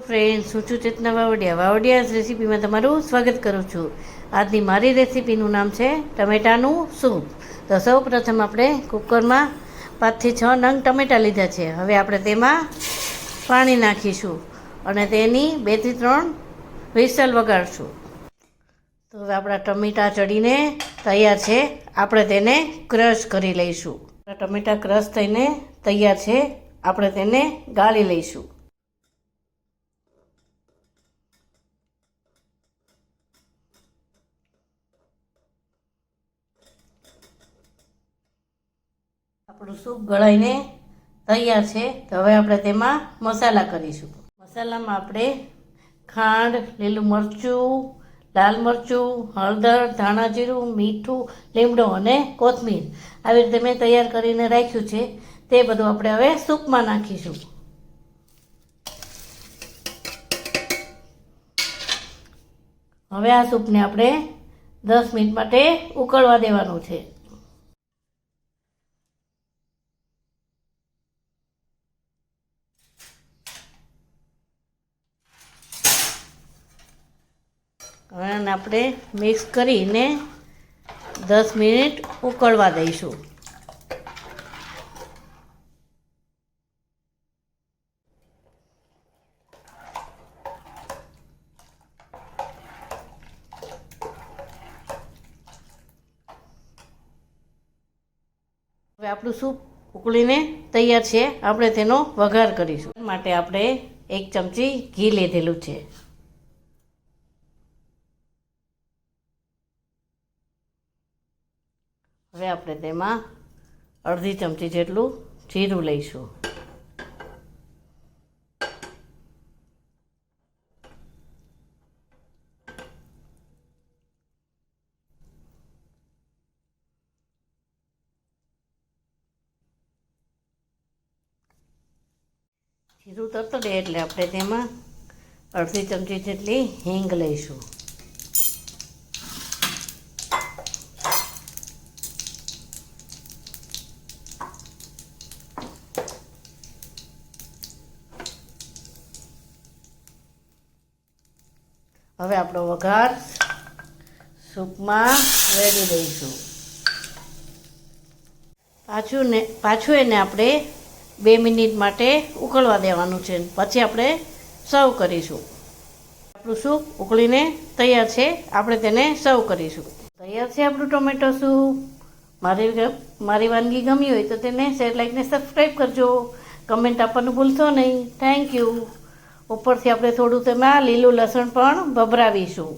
Friends, હું છું ચેતના વાવડિયા રેસીપીમાં તમારું સ્વાગત કરું છું. આજની મારી રેસીપીનું નામ છે ટમેટાનું સૂપ. તો સૌ પ્રથમ આપણે કુકરમાં 5 થી 6 નંગ ટમેટાં લીધા છે. હવે આપણે તેમાં પાણી નાખીશું અને તેની 2 થી 3 વિસલ વગાડશું. તો હવે આપણા ટમેટાં ચડીને તૈયાર છે. આપણે તેને ક્રશ કરી લઈશું. ટમેટાં ક્રશ થઈને તૈયાર છે. આપણે તેને ગાળી લઈશું. આપણું સૂપ ગળાઈને તૈયાર છે. તો હવે આપણે તેમાં મસાલા કરીશું. મસાલામાં આપણે ખાંડ, લીલું મરચું, લાલ મરચું, હળદર, ધાણા જીરું, મીઠું, લીમડો અને કોથમીર આવી રીતે મેં તૈયાર કરીને રાખ્યું છે. તે બધું આપણે હવે સૂપમાં નાખીશું. હવે આ સૂપને આપણે 10 મિનિટ માટે ઉકળવા દેવાનું છે. અને આપણે મિક્સ કરીને 10 મિનિટ ઉકળવા દઈશું. હવે આપણું સૂપ ઉકળીને તૈયાર છે. આપણે તેનો વઘાર કરીશું. માટે આપણે 1 ચમચી ઘી લીધેલું છે. હવે આપણે તેમાં અડધી ચમચી જેટલું જીરું લઈશું. જીરું તતડે એટલે આપણે તેમાં અડધી ચમચી જેટલી હિંગ લઈશું. હવે આપણો વઘાર સૂપમાં રેડી દઈશું. પાછું એને આપણે 2 મિનિટ માટે ઉકળવા દેવાનું છે. પછી આપણે સર્વ કરીશું. આપણું સૂપ ઉકળીને તૈયાર છે. આપણે તેને સર્વ કરીશું. તૈયાર છે આપણું ટોમેટો સૂપ. મારી વાનગી ગમી હોય તો તેને શેર, લાઈક ને સબસ્ક્રાઈબ કરજો. કમેન્ટ આપવાનું ભૂલશો નહીં. Thank you. ઉપરથી આપણે થોડું તેમાં લીલું લસણ પણ ભભરાવીશું.